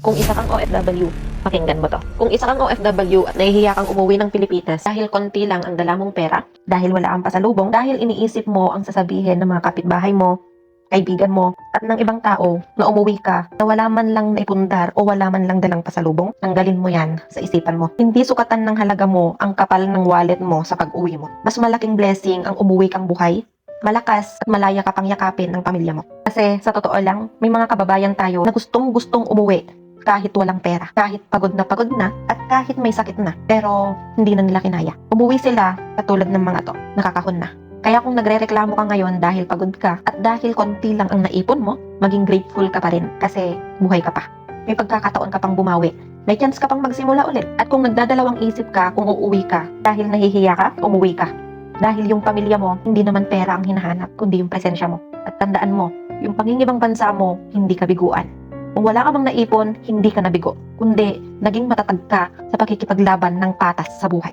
Kung isa kang OFW, pakinggan mo to. Kung isa kang OFW at nahihiya kang umuwi ng Pilipinas dahil konti lang ang dala mong pera, dahil wala kang pasalubong, dahil iniisip mo ang sasabihin ng mga kapitbahay mo, kaibigan mo, at ng ibang tao na umuwi ka na wala man lang naipundar o wala man lang dalang pasalubong, tanggalin mo yan sa isipan mo. Hindi sukatan ng halaga mo ang kapal ng wallet mo sa pag-uwi mo. Mas malaking blessing ang umuwi kang buhay, malakas at malaya ka pang yakapin ng pamilya mo. Kasi sa totoo lang, may mga kababayan tayo na gustong-gustong umuwi kahit walang pera, kahit pagod na, at kahit may sakit na, pero hindi na nila kinaya. Umuwi sila katulad ng mga to, nakakahon na. Kaya kung nagrereklamo ka ngayon dahil pagod ka at dahil konti lang ang naipon mo, maging grateful ka pa rin kasi buhay ka pa. May pagkakataon ka pang bumawi. May chance ka pang magsimula ulit. At kung nagdadalawang isip ka kung uuwi ka dahil nahihiya ka, umuwi ka. Dahil yung pamilya mo, hindi naman pera ang hinahanap, kundi yung presensya mo. At tandaan mo, yung pangingibang bansa mo, hindi ka biguan. Kung wala ka bang naipon, hindi ka nabigo, kundi naging matatag ka sa pakikipaglaban ng patas sa buhay.